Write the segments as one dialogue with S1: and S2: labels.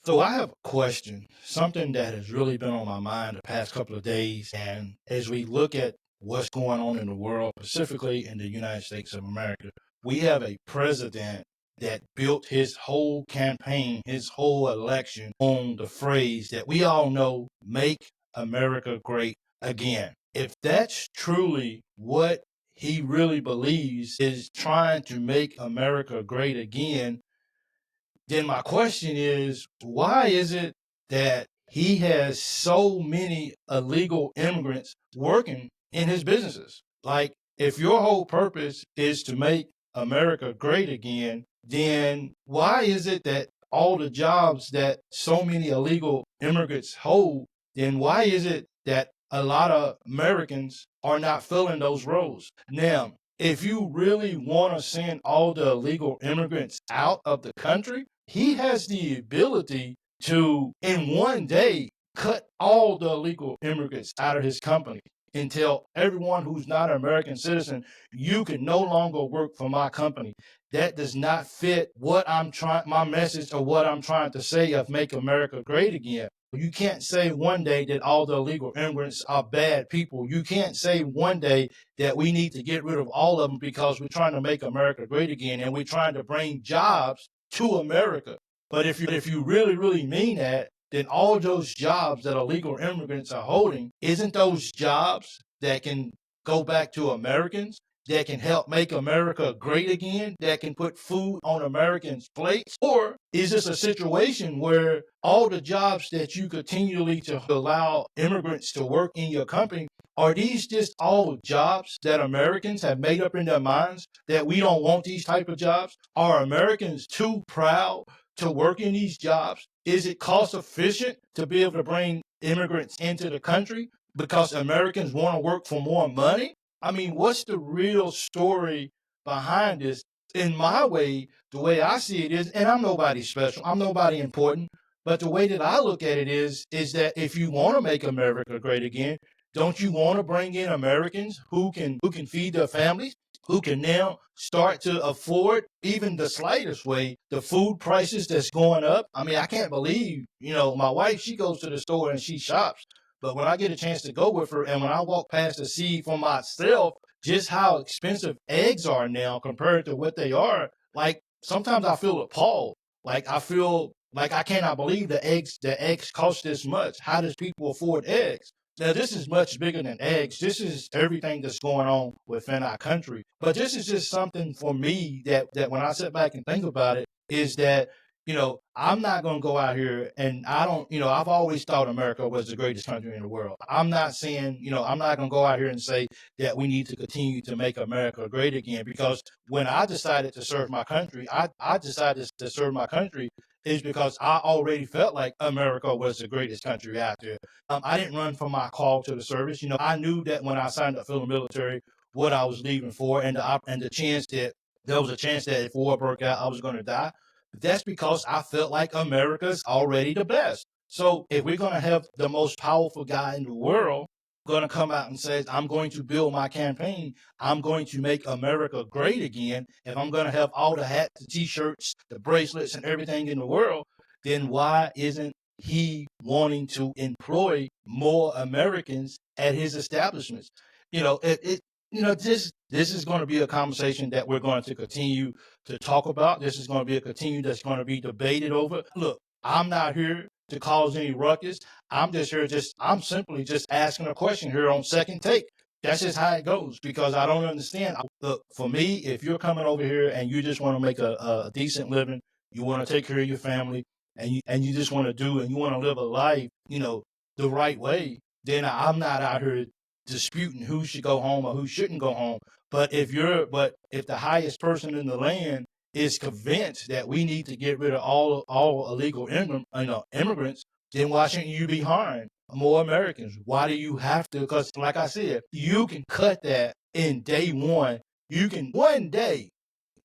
S1: So I have a question, something that has really been on my mind the past couple of days. And as we look at what's going on in the world, specifically in the United States of America, we have a president that built his whole campaign, his whole election on the phrase that we all know, make America great again. If that's truly what he really believes is trying to make America great again, then my question is, why is it that he has so many illegal immigrants working in his businesses? Like, if your whole purpose is to make America great again, then why is it that all the jobs that so many illegal immigrants hold, then why is it that a lot of Americans are not filling those roles? Now, if you really want to send all the illegal immigrants out of the country, he has the ability to, in one day, cut all the illegal immigrants out of his company and tell everyone who's not an American citizen, you can no longer work for my company. That does not fit what I'm trying, my message or what I'm trying to say of make America great again. You can't say one day that all the illegal immigrants are bad people. You can't say one day that we need to get rid of all of them because we're trying to make America great again and we're trying to bring jobs to America. But if you really, really mean that, then all those jobs that illegal immigrants are holding, isn't those jobs that can go back to Americans, that can help make America great again, that can put food on Americans' plates? Or is this a situation where all the jobs that you continually to allow immigrants to work in your company, are these just all jobs that Americans have made up in their minds that we don't want these type of jobs? Are Americans too proud to work in these jobs? Is it cost efficient to be able to bring immigrants into the country because Americans want to work for more money? I mean, what's the real story behind this? In my way, the way I see it is, and I'm nobody special, I'm nobody important, but the way that I look at it is that if you want to make America great again, don't you want to bring in Americans who can feed their families, who can now start to afford even the slightest way the food prices that's going up? I mean, I can't believe, my wife, she goes to the store and she shops. But when I get a chance to go with her and when I walk past to see for myself just how expensive eggs are now compared to what they are, like sometimes I feel appalled. Like I feel like I cannot believe the eggs cost this much. How does people afford eggs? Now, this is much bigger than eggs. This is everything that's going on within our country. But this is just something for me that when I sit back and think about it, is that, I'm not going to go out here and I don't, I've always thought America was the greatest country in the world. I'm not saying, I'm not going to go out here and say that we need to continue to make America great again, because when I decided to serve my country, I decided to serve my country is because I already felt like America was the greatest country out there. I didn't run from my call to the service. I knew that when I signed up for the military, what I was leaving for, and the chance that there was a chance that if war broke out, I was going to die. That's because I felt like America's already the best. So if we're going to have the most powerful guy in the world going to come out and say, I'm going to build my campaign, I'm going to make America great again, if I'm going to have all the hats, the t-shirts, the bracelets, and everything in the world, then why isn't he wanting to employ more Americans at his establishments? This is going to be a conversation that we're going to continue to talk about. This is going to be a continue that's going to be debated over. Look, I'm not here to cause any ruckus. I'm simply just asking a question here on Second Take. That's just how it goes, because I don't understand. Look, for me, if you're coming over here and you just want to make a decent living, you want to take care of your family, and you just want to do and you want to live a life, the right way, then I'm not out here disputing who should go home or who shouldn't go home. But if the highest person in the land is convinced that we need to get rid of all illegal immigrants, then why shouldn't you be hiring more Americans? Why do you have to? Because like I said, you can cut that in day one. You can one day.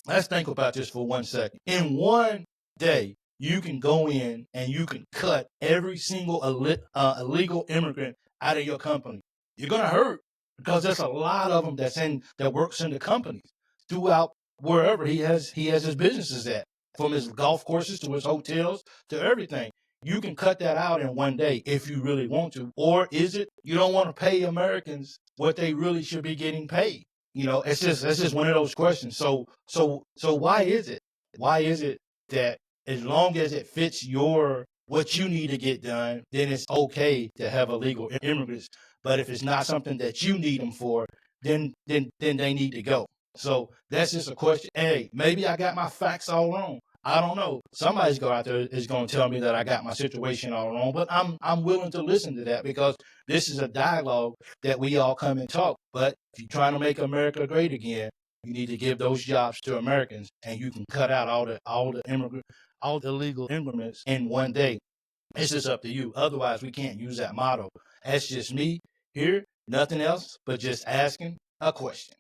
S1: Let's think about this for 1 second. In one day, you can go in and you can cut every single illegal immigrant out of your company. You're gonna hurt because there's a lot of them that works in the companies throughout wherever he has his businesses at, from his golf courses to his hotels to everything. You can cut that out in one day if you really want to. Or is it you don't want to pay Americans what they really should be getting paid? It's just one of those questions. So why is it? Why is it that as long as it fits what you need to get done, then it's okay to have illegal immigrants. But if it's not something that you need them for, then they need to go. So that's just a question. Hey, maybe I got my facts all wrong. I don't know. Somebody's go out there is going to tell me that I got my situation all wrong, but I'm willing to listen to that because this is a dialogue that we all come and talk. But if you're trying to make America great again, you need to give those jobs to Americans, and you can cut out all the illegal immigrants in one day. It's just up to you. Otherwise, we can't use that motto. That's just me here. Nothing else but just asking a question.